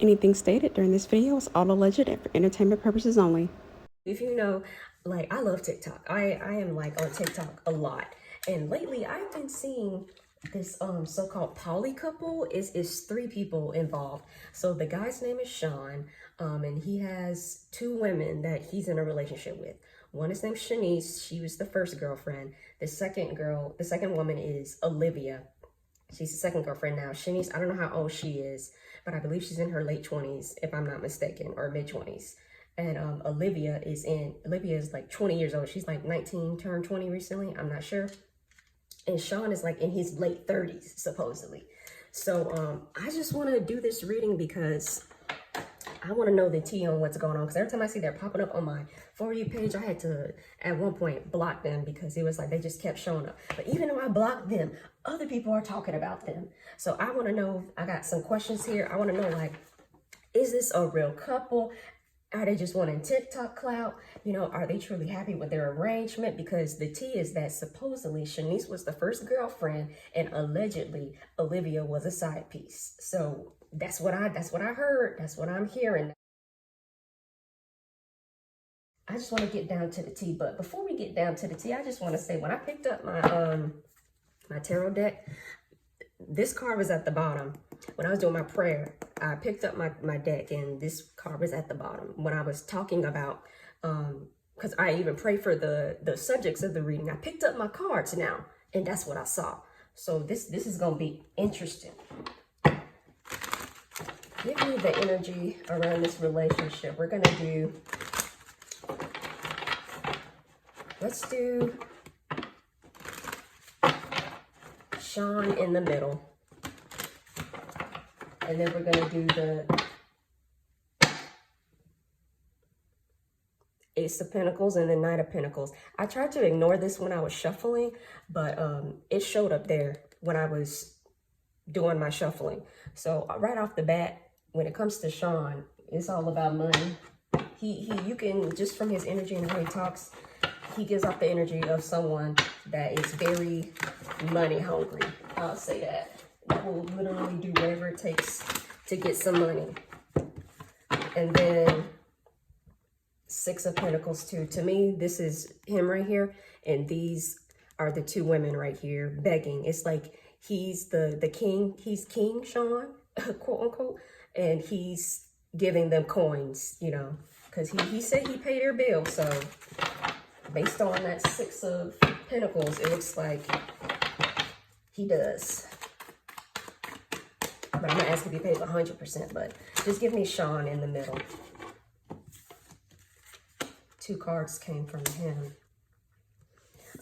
Anything stated during this video is all alleged and for entertainment purposes only. If you know, like, I love TikTok. I am like on TikTok a lot. And lately I've been seeing this so-called poly couple. Is three people involved. So the guy's name is Sean, and he has two women that he's in a relationship with. One is named Shanice. She was the first girlfriend. The second woman is Olivia. She's the second girlfriend now. Shanice, I don't know how old she is, but I believe she's in her late 20s, if I'm not mistaken, or mid 20s. And Olivia is like 20 years old. She's like 19, turned 20 recently. I'm not sure. And Sean is like in his late 30s, supposedly. So I just want to do this reading because I want to know the tea on what's going on. Because every time I see they're popping up on my For You page, I had to, at one point, block them because it was like they just kept showing up. But even though I blocked them, other people are talking about them. So I want to know, I got some questions here. I want to know, like, is this a real couple? Are they just wanting TikTok clout? You know, are they truly happy with their arrangement? Because the tea is that supposedly Shanice was the first girlfriend and allegedly Olivia was a side piece. So that's what I heard. That's what I'm hearing. I just want to get down to the tea. But before we get down to the tea, I just want to say when I picked up my my tarot deck, this card was at the bottom. When I was doing my prayer, I picked up my deck and this card was at the bottom. When I was talking about, because I even pray for the subjects of the reading, I picked up my cards now and that's what I saw. So this is going to be interesting. Give me the energy around this relationship. We're going to do, let's do Sean in the middle. And then we're going to do the Ace of Pentacles and the Knight of Pentacles. I tried to ignore this when I was shuffling, but it showed up there when I was doing my shuffling. So right off the bat, when it comes to Sean, it's all about money. You can, just from his energy and how he talks, he gives off the energy of someone that is very money hungry. I'll say that. That will literally do whatever it takes to get some money. And then Six of Pentacles too. To me, this is him right here. And these are the two women right here begging. It's like he's the king. He's King Sean, quote unquote. And he's giving them coins, you know, because he said he paid their bill. So based on that Six of Pentacles, it looks like he does. But I'm going to ask if he pays 100%, but just give me Sean in the middle. Two cards came from him.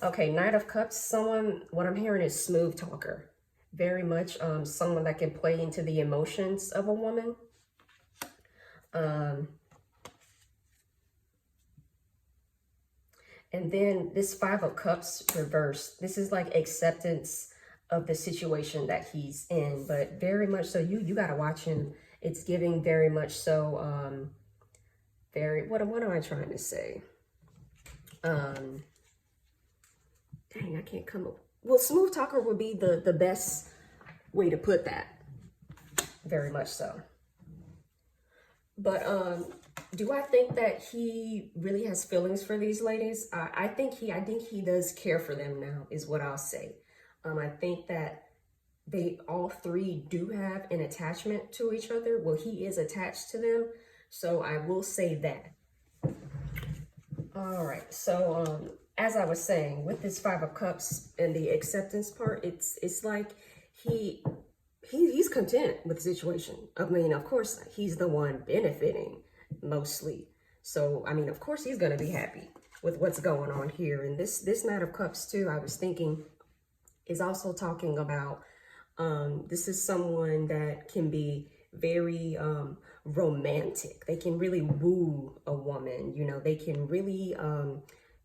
Okay, Knight of Cups. Someone, what I'm hearing is smooth talker. Very much someone that can play into the emotions of a woman. And then this Five of Cups reversed. This is like acceptance of the situation that he's in, but very much so you got to watch him. It's giving very much so what am I trying to say? Dang, I can't come up. Well, smooth talker would be the best way to put that. Very much so. But do I think that he really has feelings for these ladies? I think he does care for them now, is what I'll say. I think that they all three do have an attachment to each other. Well, he is attached to them. So I will say that. All right. So as I was saying, with this Five of Cups and the acceptance part, it's like he's content with the situation. I mean, of course, he's the one benefiting mostly. So, I mean, of course, he's going to be happy with what's going on here. And this Knight of Cups, too, I was thinking, is also talking about this is someone that can be very romantic. They can really woo a woman. You know, they can really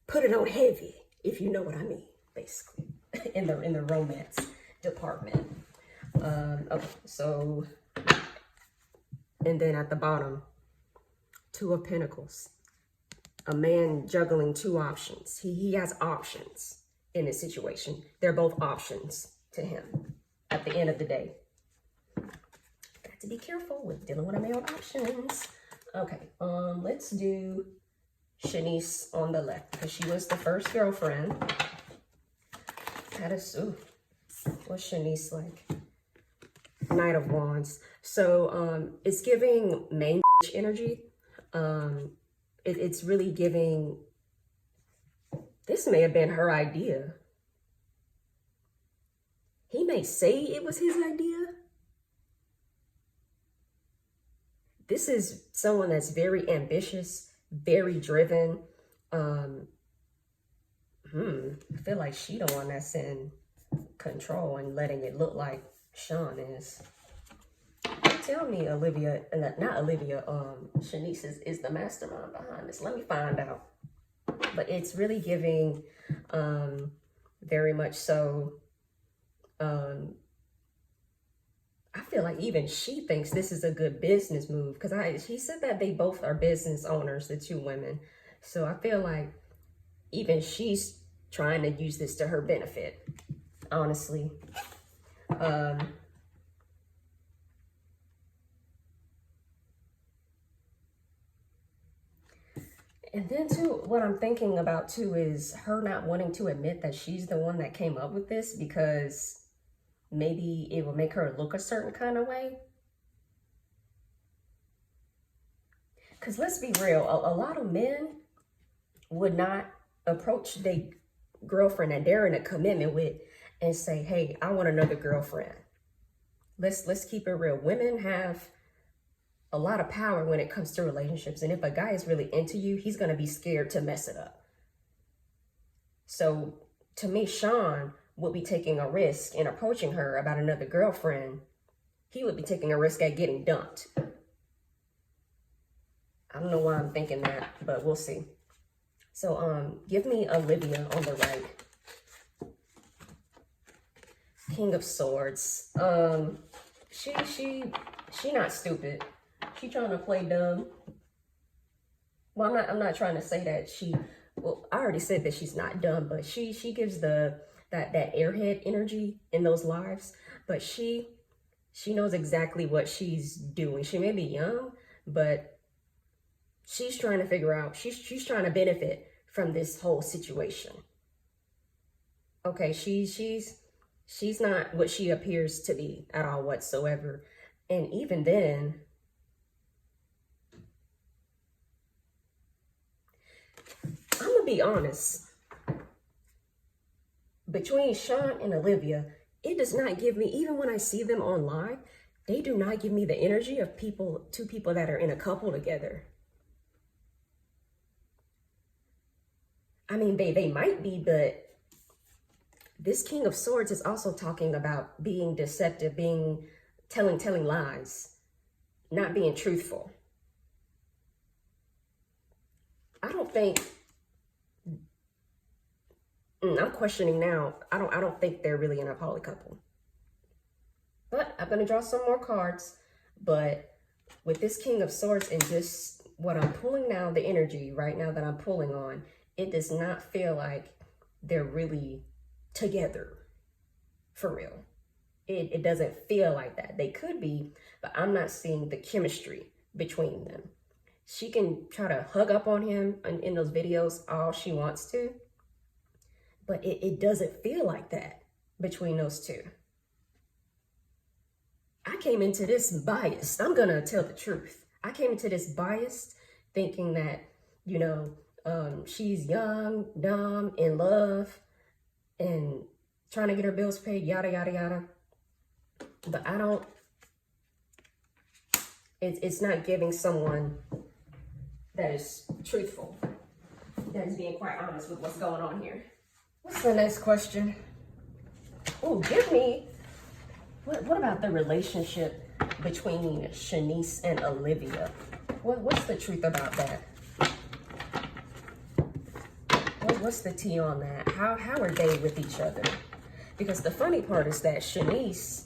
put it on heavy, if you know what I mean, basically, in the romance department. Okay, so, and then at the bottom, Two of Pentacles. A man juggling two options. He has options in this situation. They're both options to him at the end of the day. Got to be careful with dealing with a male options. Okay, let's do Shanice on the left because she was the first girlfriend. What's Shanice like? Knight of Wands. So it's giving main energy. It's really giving, this may have been her idea. He may say it was his idea. This is someone that's very ambitious, very driven. I feel like she the one that's in control and letting it look like Sean is. Tell me Olivia, not Olivia, Shanice is the mastermind behind this. Let me find out. But it's really giving very much so. I feel like even she thinks this is a good business move because she said that they both are business owners, the two women. So I feel like even she's trying to use this to her benefit, honestly. And then too, what I'm thinking about too is her not wanting to admit that she's the one that came up with this because maybe it will make her look a certain kind of way. Because let's be real, a lot of men would not approach their girlfriend that they're in a commitment with and say, hey, I want another girlfriend. Let's keep it real. Women have a lot of power when it comes to relationships. And if a guy is really into you, he's going to be scared to mess it up. So to me, Sean would be taking a risk in approaching her about another girlfriend. He would be taking a risk at getting dumped. I don't know why I'm thinking that, but we'll see. So give me Olivia on the right. King of Swords. She not stupid. She trying to play dumb. Well, I'm not trying to say that well, I already said that she's not dumb, but she gives that airhead energy in those lives. But she knows exactly what she's doing. She may be young, but she's trying to figure out, she's trying to benefit from this whole situation. Okay, she's not what she appears to be at all whatsoever. And even then, I'm gonna be honest. Between Sean and Olivia, it does not give me, even when I see them online, they do not give me the energy of two people that are in a couple together. I mean, they might be, but this King of Swords is also talking about being deceptive, telling lies, not being truthful. I don't think, I'm questioning now. I don't think they're really in a poly couple. But I'm gonna draw some more cards. But with this King of Swords and just what I'm pulling now, the energy right now that I'm pulling on, it does not feel like they're really together for real. It doesn't feel like that. They could be, but I'm not seeing the chemistry between them. She can try to hug up on him in those videos all she wants to, but it doesn't feel like that between those two. I came into this biased. I'm gonna tell the truth. I came into this biased thinking that, she's young, dumb, in love, and trying to get her bills paid, yada, yada, yada. But it's not giving someone that is truthful, that is being quite honest with what's going on here. What's the next question? Oh, give me, what about the relationship between Shanice and Olivia? What's the truth about that? What's the tea on that? How are they with each other? Because the funny part is that Shanice,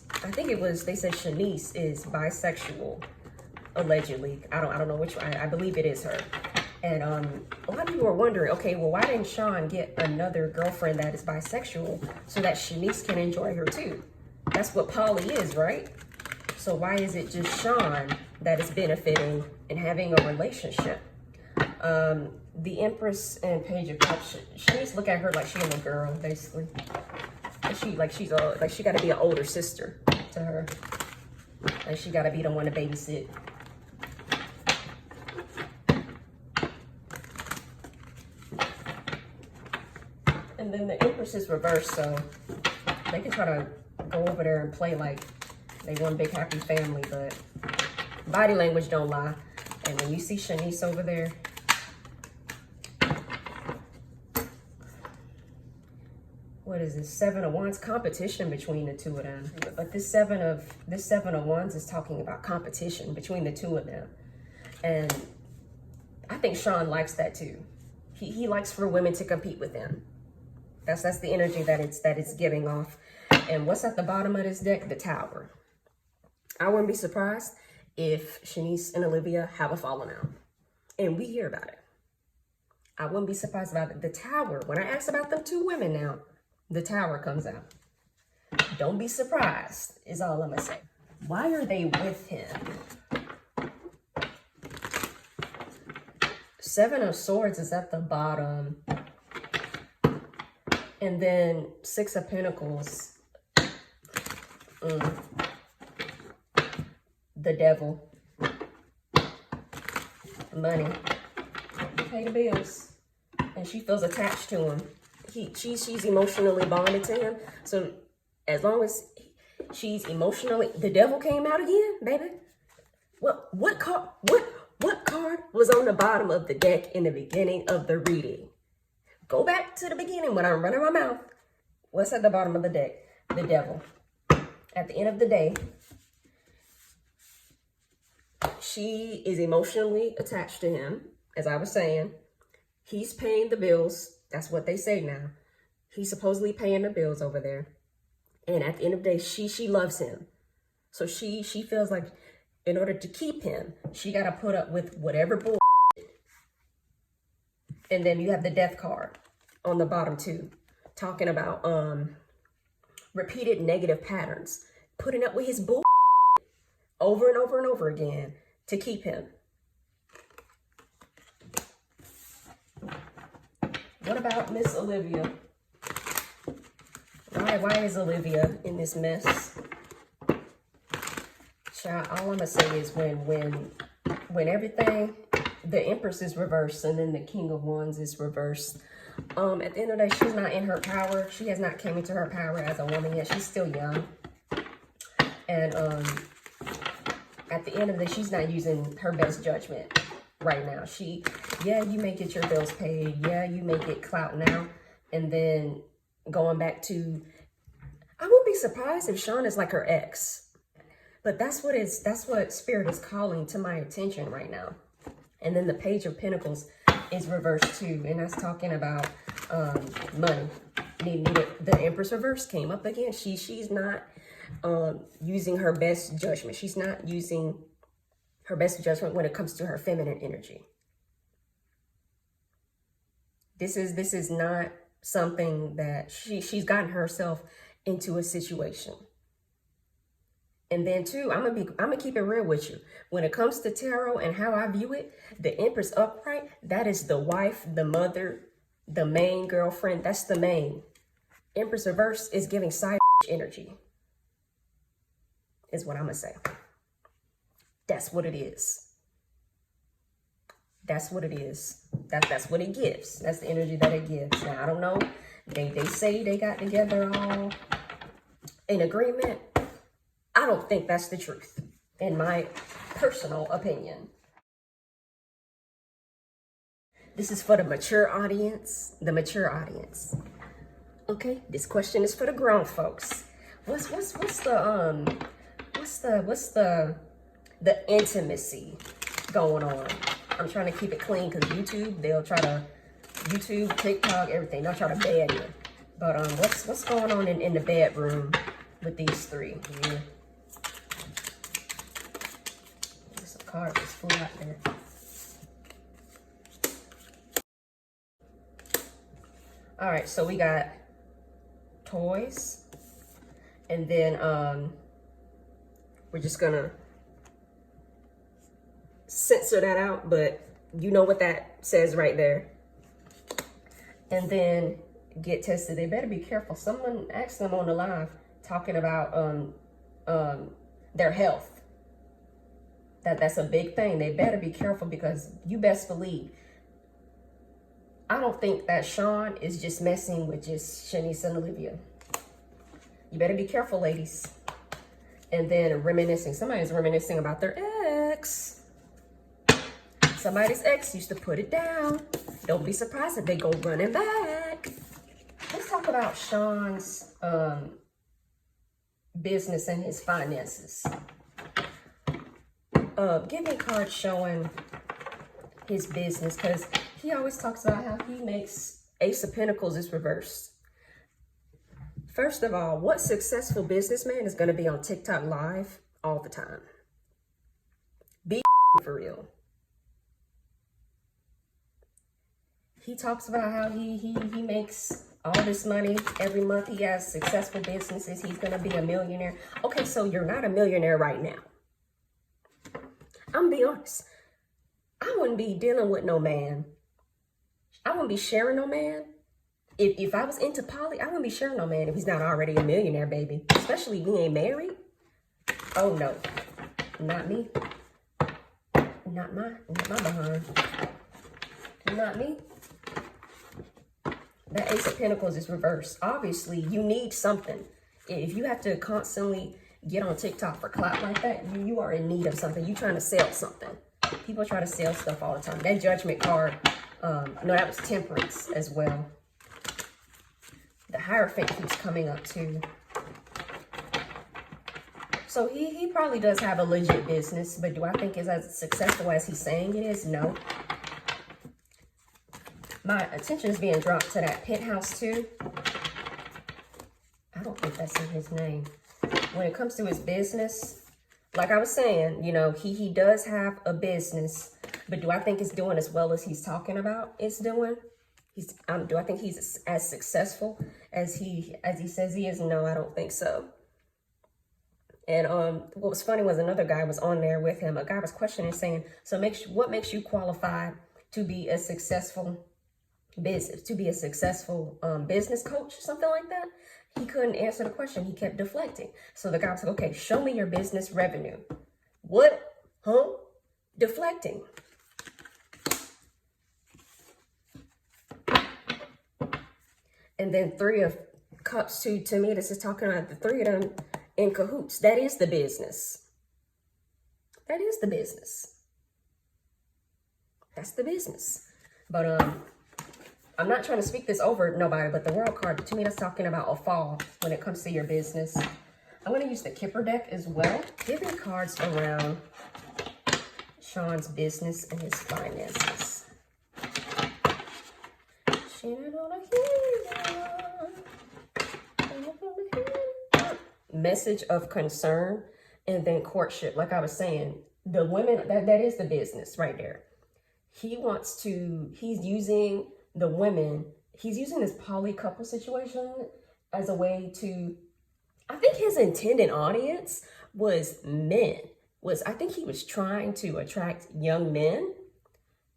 they said Shanice is bisexual, allegedly. I don't know which one. I believe it is her. And a lot of people are wondering, okay, well, why didn't Sean get another girlfriend that is bisexual so that Shanice can enjoy her too? That's what poly is, right? So why is it just Sean that is benefiting and having a relationship? The Empress and Page of Cups, Shanice look at her like she's a girl, basically. She got to be an older sister to her. Like she got to be the one to babysit. And then the Empress is reversed, so they can try to go over there and play like they one big happy family, but body language don't lie. And when you see Shanice over there, what is this? 7 of Wands, competition between the two of them. But this seven of Wands is talking about competition between the two of them. And I think Sean likes that too. He likes for women to compete with him. That's the energy that it's giving off. And what's at the bottom of this deck? The Tower. I wouldn't be surprised if Shanice and Olivia have a falling out. And we hear about it. I wouldn't be surprised about it. The Tower, when I ask about them two women now, the Tower comes out. Don't be surprised, is all I'm going to say. Why are they with him? 7 of Swords is at the bottom. And then 6 of Pentacles. The Devil. Money. Pay the bills. And she feels attached to him. She's emotionally bonded to him. So as long as she's emotionally, the Devil came out again, baby. What card was on the bottom of the deck in the beginning of the reading? Go back to the beginning when I'm running my mouth. What's at the bottom of the deck? The Devil. At the end of the day, she is emotionally attached to him, as I was saying. He's paying the bills. That's what they say now. He's supposedly paying the bills over there. And at the end of the day, she loves him. So she feels like in order to keep him, she got to put up with whatever bull. And then you have the Death card on the bottom too, talking about repeated negative patterns, putting up with his bull over and over and over again to keep him. What about Miss Olivia? Why is Olivia in this mess? Child, all I'm gonna say is when everything, the Empress is reversed and then the King of Wands is reversed. At the end of the day, she's not in her power. She has not came into her power as a woman yet. She's still young. And at the end of the day, she's not using her best judgment right now. Yeah, you may get your bills paid. Yeah, you may get clout now. And then going back to, I wouldn't be surprised if Sean is like her ex. But that's what Spirit is calling to my attention right now. And then the Page of Pentacles is reversed too. And that's talking about money. The Empress reverse came up again. She's not using her best judgment. She's not using her best judgment when it comes to her feminine energy. This is not something that she's gotten herself into a situation. And then too, I'm gonna keep it real with you. When it comes to tarot and how I view it, the Empress upright, that is the wife, the mother, the main girlfriend. That's the main. Empress reverse is giving side energy. Is what I'm gonna say. That's what it is. That's what it is. That's what it gives. That's the energy that it gives. Now, I don't know. They say they got together all in agreement. I don't think that's the truth, in my personal opinion. This is for the mature audience. The mature audience. Okay, this question is for the grown folks. What's the intimacy going on? I'm trying to keep it clean because YouTube, YouTube, TikTok, everything, they'll try to ban you. But what's going on in the bedroom with these three? Yeah. There's a card that's full out there. All right, so we got toys, and then We're just gonna censor that out, but you know what that says right there. And then get tested. They better be careful. Someone asked them on the live talking about their health. That's a big thing. They better be careful, because you best believe, I don't think that Sean is just messing with just Shanice and Olivia. You better be careful, ladies. And then reminiscing. Somebody's reminiscing about their ex. Somebody's ex used to put it down. Don't be surprised if they go running back. Let's talk about Sean's business and his finances. Give me a card showing his business, because he always talks about how he makes Ace of Pentacles is reversed. First of all, what successful businessman is going to be on TikTok live all the time? Be for real. He talks about how he makes all this money every month. He has successful businesses. He's going to be a millionaire. Okay, so you're not a millionaire right now. I'm going to be honest. I wouldn't be dealing with no man. I wouldn't be sharing no man. If I was into poly, I wouldn't be sharing no man if he's not already a millionaire, baby. Especially if he ain't married. Oh, no. Not me. Not my behind. Not me. That Ace of Pentacles is reversed. Obviously, you need something. If you have to constantly get on TikTok for clout like that, you are in need of something. You're trying to sell something. People try to sell stuff all the time. That Judgment card, no, that was Temperance as well. The Hierophant keeps coming up too. So he probably does have a legit business, but do I think it's as successful as he's saying it is? No. My attention is being dropped to that Penthouse too. I don't think that's in his name. When it comes to his business, like I was saying, you know, he does have a business, but do I think it's doing as well as he's talking about it's doing? Do I think he's as successful as he says he is? No, I don't think so. And what was funny was another guy was on there with him. A guy was questioning, saying, "So what makes you qualified to be a successful business business coach?" Something like that. He couldn't answer the question. He kept deflecting. So the guy was like, "Okay, show me your business revenue." What? Huh? Deflecting. And then Three of Cups too. To me, this is talking about the three of them in cahoots. That is the business. That is the business. That's the business. But I'm not trying to speak this over nobody, but the World card, to me, that's talking about a fall when it comes to your business. I'm going to use the Kipper deck as well. Give me cards around Sean's business and his finances. Message of concern, and then courtship. Like I was saying, the women, that is the business right there. He's using the women, he's using this poly couple situation as a way to, I think his intended audience was men. I think he was trying to attract young men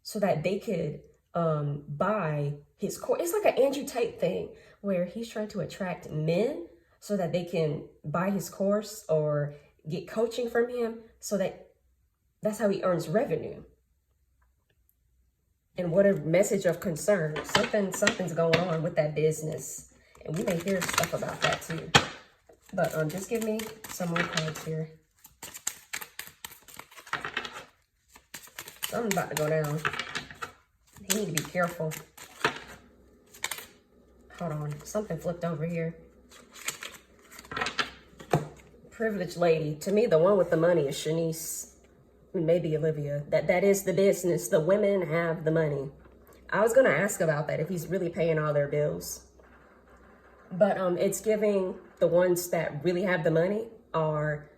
so that they could buy his course. It's like an Andrew Tate thing where he's trying to attract men so that they can buy his course or get coaching from him, so that's how he earns revenue. And what a message of concern. Something's going on with that business. And we may hear stuff about that too. But just give me some more cards here. Something's about to go down. You need to be careful. Hold on. Something flipped over here. Privileged lady. To me, the one with the money is Shanice. Maybe Olivia. That is the business. The women have the money. I was going to ask about that, if he's really paying all their bills. But it's giving the ones that really have the money are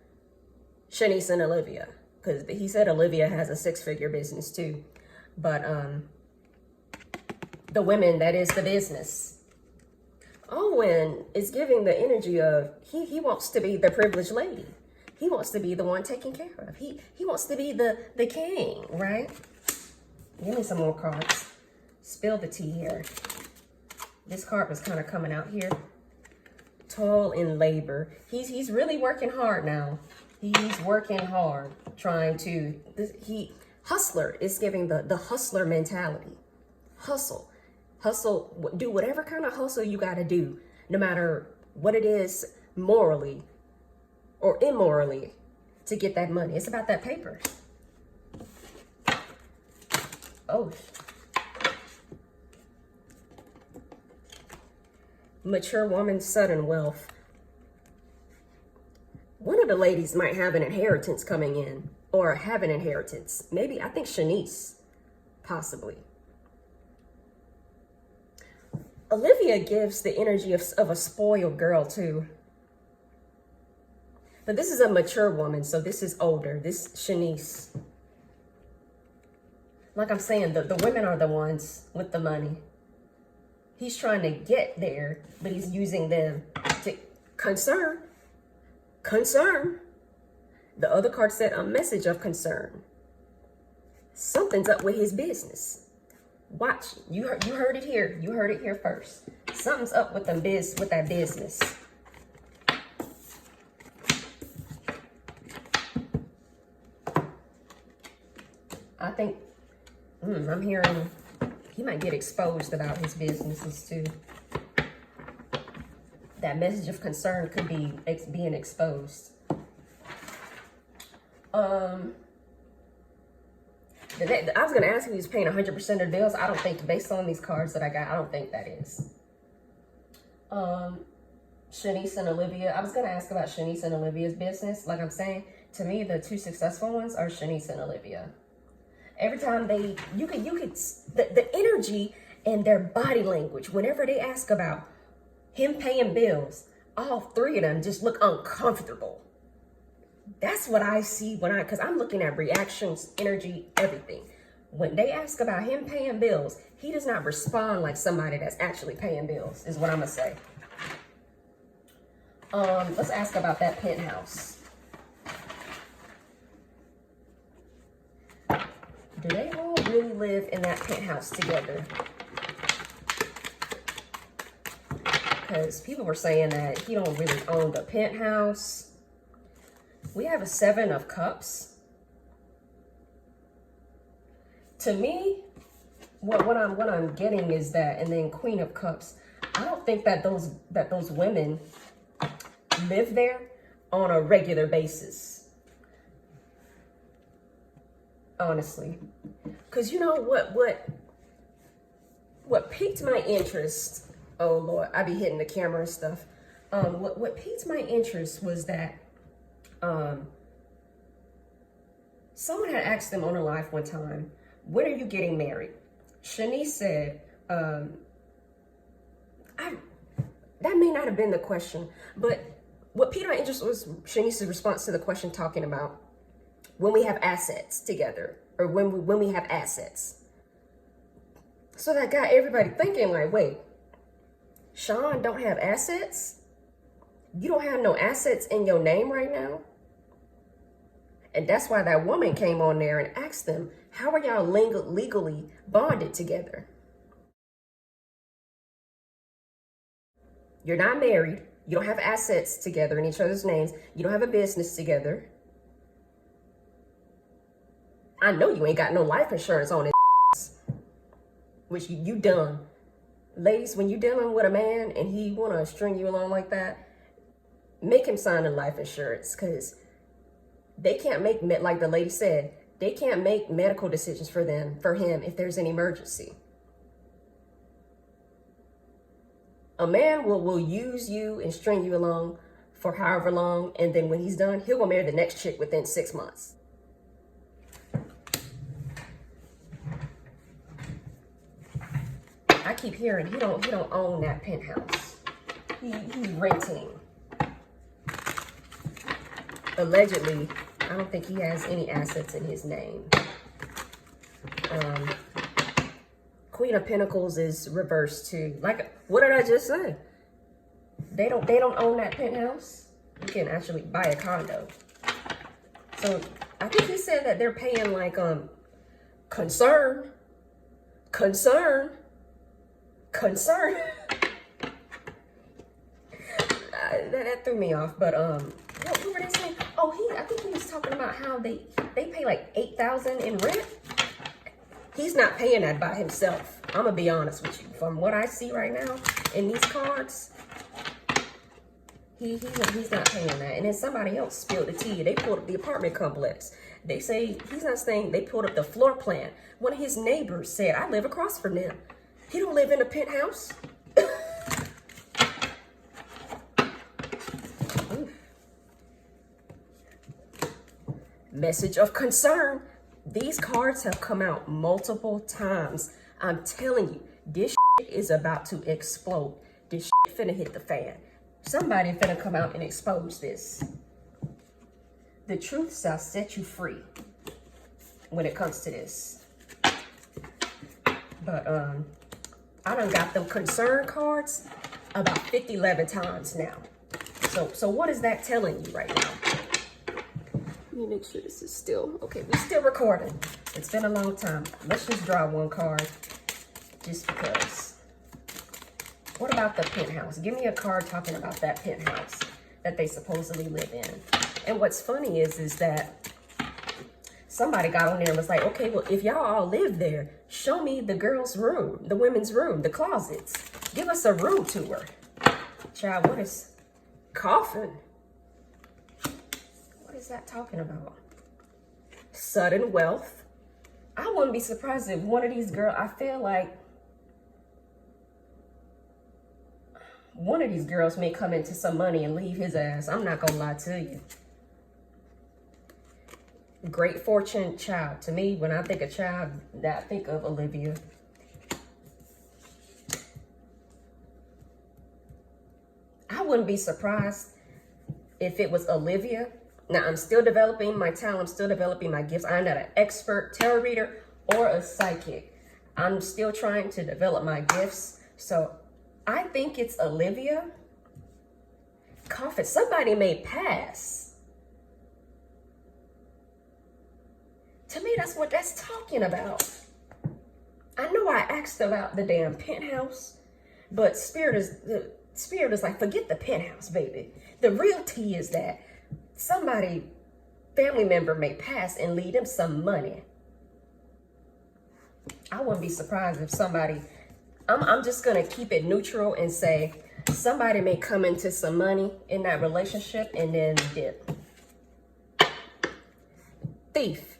Shanice and Olivia. Because he said Olivia has a 6-figure business too. But the women, that is the business. Owen is giving the energy of he wants to be the privileged lady. He wants to be the one taken care of. He wants to be the king, right? Give me some more cards. Spill the tea here. This card was kind of coming out here. Toil and labor. He's really working hard now. He's working hard, trying to, hustler is giving the hustler mentality. Hustle, do whatever kind of hustle you got to do, no matter what it is, morally or immorally, to get that money. It's about that paper. Oh. Mature woman, sudden wealth. One of the ladies might have an inheritance coming in, or have an inheritance. Maybe, I think Shanice, possibly. Olivia gives the energy of a spoiled girl too. But this is a mature woman, so this is older. This Shanice. Like I'm saying, the women are the ones with the money. He's trying to get there, but he's using them to concern. The other card said a message of concern. Something's up with his business. Watch. You heard it here. You heard it here first. Something's up with that business. I think I'm hearing he might get exposed about his businesses too. That message of concern could be being exposed. I was going to ask if he was paying 100% of the bills. I don't think, based on these cards that I got, I don't think that is. Shanice and Olivia. I was going to ask about Shanice and Olivia's business. Like I'm saying, to me, the two successful ones are Shanice and Olivia. Every time you could the energy and their body language, whenever they ask about him paying bills, all three of them just look uncomfortable. That's what I see because I'm looking at reactions, energy, everything. When they ask about him paying bills, he does not respond like somebody that's actually paying bills, is what I'm gonna say. Let's ask about that penthouse. Do they all really live in that penthouse together? Because people were saying that he don't really own the penthouse. We have a 7 of Cups. To me, what I'm getting is that, and then Queen of Cups. I don't think that those women live there on a regular basis. Honestly, because you know what piqued my interest. Oh Lord, I be hitting the camera and stuff. What piqued my interest was that someone had asked them on a live one time, when are you getting married? Shanice said, that may not have been the question, but what piqued my interest was Shanice's response to the question, talking about when we have assets together, or when we have assets. So that got everybody thinking, like, wait, Sean don't have assets? You don't have no assets in your name right now? And that's why that woman came on there and asked them, how are y'all legally bonded together? You're not married. You don't have assets together in each other's names. You don't have a business together. I know you ain't got no life insurance on it, which you done. Ladies, when you dealing with a man and he want to string you along like that, make him sign a life insurance, because they can't make, like the lady said, they can't make medical decisions for him if there's an emergency. A man will use you and string you along for however long, and then when he's done, he'll go marry the next chick within 6 months. I keep hearing he don't own that penthouse. He's renting. Allegedly, I don't think he has any assets in his name. Queen of Pentacles is reversed too. Like, what did I just say? They don't own that penthouse. You can actually buy a condo. So I think he said that they're paying like concern. That threw me off. But what were they saying? Oh, I think he was talking about how they pay like $8,000 in rent. He's not paying that by himself. I'm gonna be honest with you. From what I see right now in these cards, he's not paying that. And then somebody else spilled the tea. They pulled up the apartment complex. They say he's not staying. They pulled up the floor plan. One of his neighbors said, "I live across from them. He don't live in a penthouse." Message of concern. These cards have come out multiple times. I'm telling you, this shit is about to explode. This shit finna hit the fan. Somebody finna come out and expose this. The truth shall set you free when it comes to this. But I done got them concern cards about 11 times now. So what is that telling you right now? Let me make sure this is still, okay, we're still recording. It's been a long time. Let's just draw one card just because. What about the penthouse? Give me a card talking about that penthouse that they supposedly live in. And what's funny is that somebody got on there and was like, okay, well, if y'all all live there, show me the girls' room, the women's room, the closets. Give us a room tour. Child, what is coffin? What is that talking about? Sudden wealth. I wouldn't be surprised if one of these girls, I feel like one of these girls may come into some money and leave his ass. I'm not gonna lie to you. Great fortune child. To me, when I think of child, I think of Olivia. I wouldn't be surprised if it was Olivia. Now, I'm still developing my talent. I'm still developing my gifts. I'm not an expert tarot reader or a psychic. I'm still trying to develop my gifts. So I think it's Olivia. Coffin. Somebody may pass. To me, that's what that's talking about. I know I asked about the damn penthouse, but Spirit is like, forget the penthouse, baby. The real tea is that somebody, family member may pass and leave them some money. I wouldn't be surprised if somebody, I'm just going to keep it neutral and say somebody may come into some money in that relationship and then dip. Thief.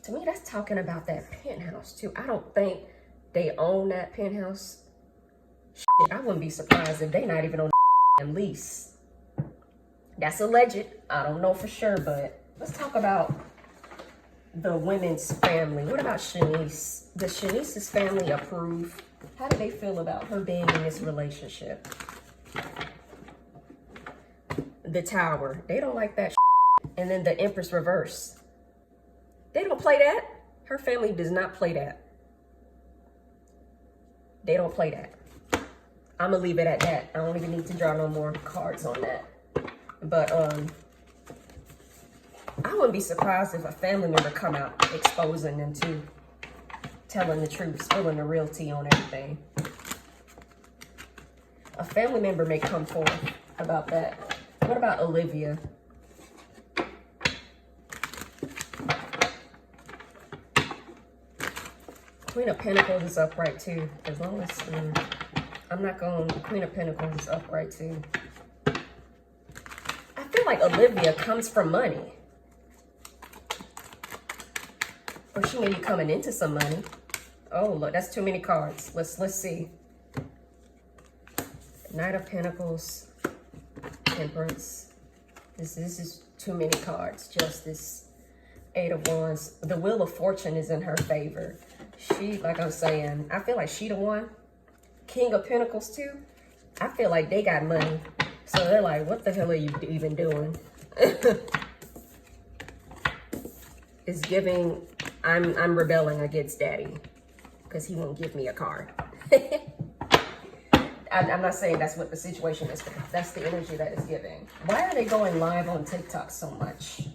To me, that's talking about that penthouse too. I don't think they own that penthouse. Shit, I wouldn't be surprised if they not even on the lease. That's alleged. I don't know for sure, but let's talk about the women's family. What about Shanice? Does Shanice's family approve? How do they feel about her being in this relationship? The Tower. They don't like that shit. And then the Empress reverse. They don't play that. Her family does not play that. They don't play that. I'm gonna leave it at that. I don't even need to draw no more cards on that. But I wouldn't be surprised if a family member come out exposing them too, telling the truth, spilling the real tea on everything. A family member may come forth about that. What about Olivia? Queen of Pentacles is upright too. As long as I'm not going, Queen of Pentacles is upright too. I feel like Olivia comes from money. Or she may be coming into some money. Oh, look, that's too many cards. Let's see. Knight of Pentacles, Temperance. This is too many cards. Justice, Eight of Wands. The Wheel of Fortune is in her favor. She, like I'm saying, I feel like she the one. King of Pentacles too. I feel like they got money. So they're like, what the hell are you even doing? It's giving, I'm rebelling against daddy because he won't give me a card. I'm not saying that's what the situation is, but that's the energy that is giving. Why are they going live on TikTok so much?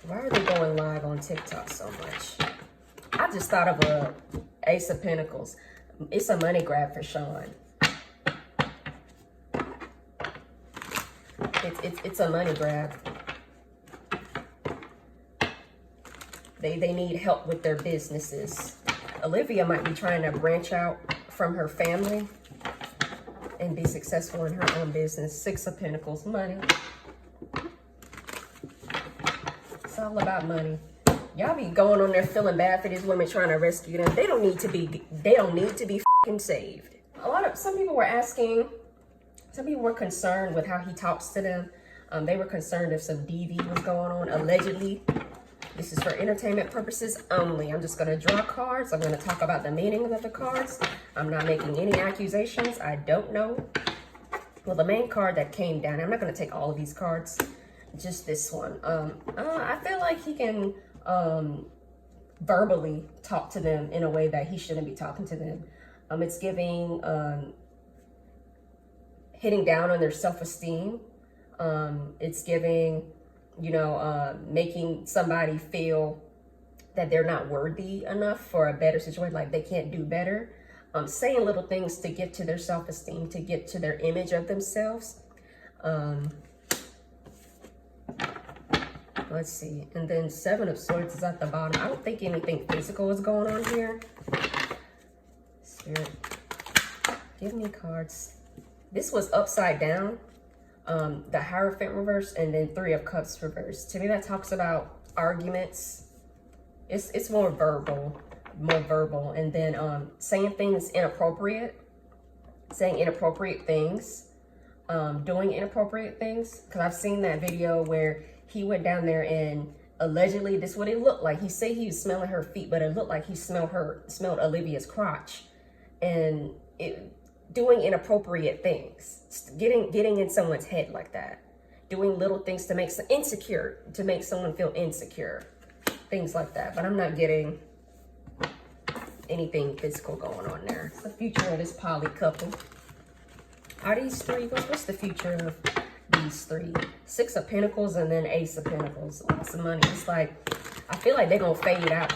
Why are they going live on TikTok so much? I just thought of a Ace of Pentacles. It's a money grab for Sean. It's a money grab. They need help with their businesses. Olivia might be trying to branch out from her family and be successful in her own business. Six of Pentacles, money. It's all about money. Y'all be going on there feeling bad for these women trying to rescue them. They don't need to be fucking saved. Some people were asking, some people were concerned with how he talks to them. They were concerned if some DV was going on, allegedly. This is for entertainment purposes only. I'm just going to draw cards. I'm going to talk about the meaning of the cards. I'm not making any accusations. I don't know. Well, the main card that came down, I'm not going to take all of these cards, just this one. I feel like he can verbally talk to them in a way that he shouldn't be talking to them. It's giving hitting down on their self-esteem. It's giving, making somebody feel that they're not worthy enough for a better situation, like they can't do better. Saying little things to get to their self-esteem, to get to their image of themselves. Let's see. And then Seven of Swords is at the bottom. I don't think anything physical is going on here. Spirit, give me cards. This was upside down. The Hierophant reverse, and then Three of Cups reverse. To me, that talks about arguments. It's more verbal. And then saying things inappropriate. Saying inappropriate things. Doing inappropriate things. Because I've seen that video where he went down there and allegedly, this is what it looked like. He said he was smelling her feet, but it looked like he smelled Olivia's crotch. And doing inappropriate things, getting in someone's head like that, doing little things to make someone feel insecure, things like that. But I'm not getting anything physical going on there. It's the future of this poly couple. Are these three? What's the future of these three? Six of Pentacles and then Ace of Pentacles. Lots of money. It's like, I feel like they're gonna fade out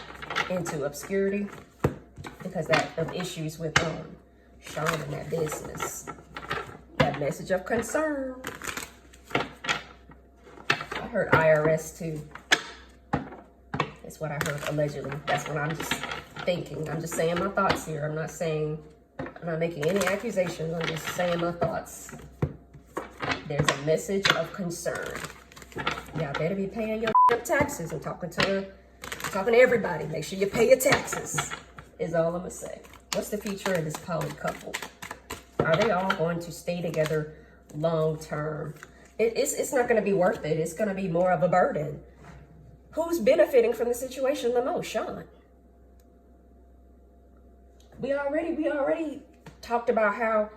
into obscurity because of issues with Sean in that business. That message of concern. I heard IRS too. That's what I heard allegedly. That's what I'm just thinking. I'm just saying my thoughts here. I'm not making any accusations. I'm just saying my thoughts. There's a message of concern. Y'all better be paying your taxes. I'm talking to everybody. Make sure you pay your taxes, is all I'm gonna say. What's the future of this poly couple? Are they all going to stay together long term? It's not going to be worth it. It's going to be more of a burden. Who's benefiting from the situation the most? Sean. We already talked about how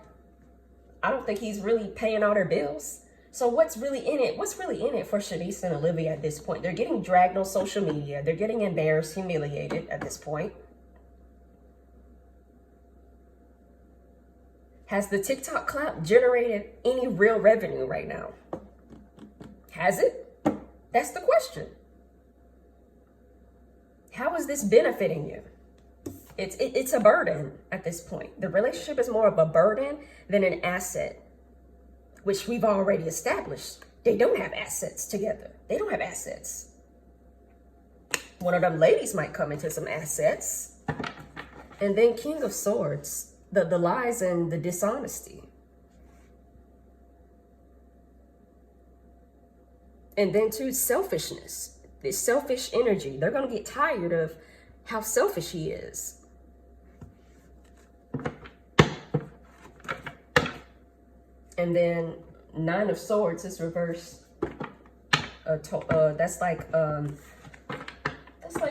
I don't think he's really paying all their bills. So what's really in it? What's really in it for Shanice and Olivia at this point? They're getting dragged on social media. They're getting embarrassed, humiliated at this point. Has the TikTok clout generated any real revenue right now? Has it? That's the question. How is this benefiting you? It's a burden at this point. The relationship is more of a burden than an asset, which we've already established. They don't have assets together. They don't have assets. One of them ladies might come into some assets. And then King of Swords. The lies and the dishonesty. And then too, selfishness. This selfish energy. They're going to get tired of how selfish he is. And then Nine of Swords is reversed. That's like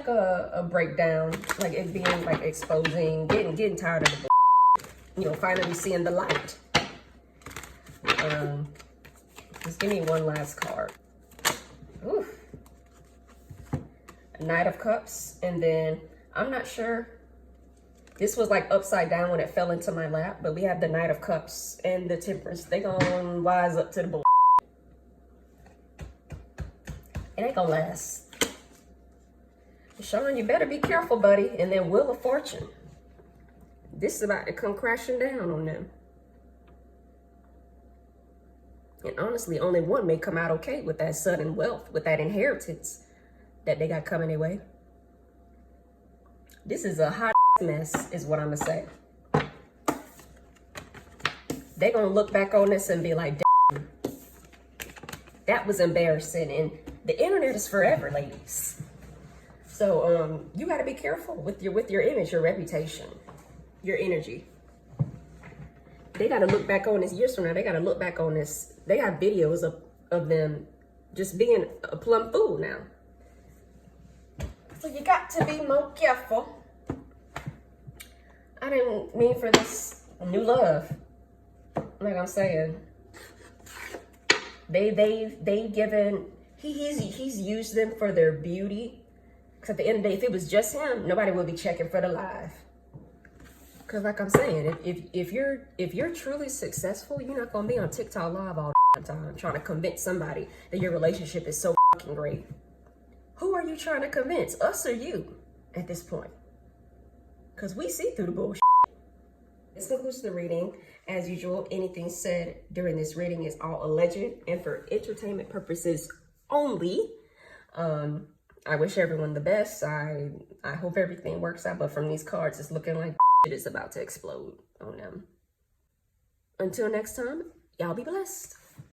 a breakdown. Like it being like exposing, getting tired of the finally seeing the light. Just give me one last card. Oof. Knight of Cups, and then I'm not sure This was like upside down when it fell into my lap, but we have the Knight of Cups and the Temperance. They gonna wise up to the bull. It ain't gonna last. Sean, you better be careful, buddy. And then Wheel of Fortune. This is about to come crashing down on them. And honestly, only one may come out okay with that sudden wealth, with that inheritance that they got coming their way. This is a hot mess, is what I'm gonna say. They're gonna look back on this and be like, damn, that was embarrassing. And the internet is forever, ladies. So you gotta be careful with your image, your reputation, your energy. They gotta look back on this years from now. They gotta look back on this. They got videos of them just being a plumb fool now. So you got to be more careful. I didn't mean for this new love. Like I'm saying, they've given, he's used them for their beauty. Because at the end of the day, if it was just him, nobody would be checking for the live. Because like I'm saying, if you're truly successful, you're not gonna be on TikTok live all the time trying to convince somebody that your relationship is so fucking great. Who are you trying to convince, us or you, at this point? Because we see through the bullshit. This concludes the reading. As usual, anything said during this reading is all alleged and for entertainment purposes only. I wish everyone the best. I hope everything works out, but from these cards, it's looking like shit is about to explode on them. Until next time, y'all be blessed.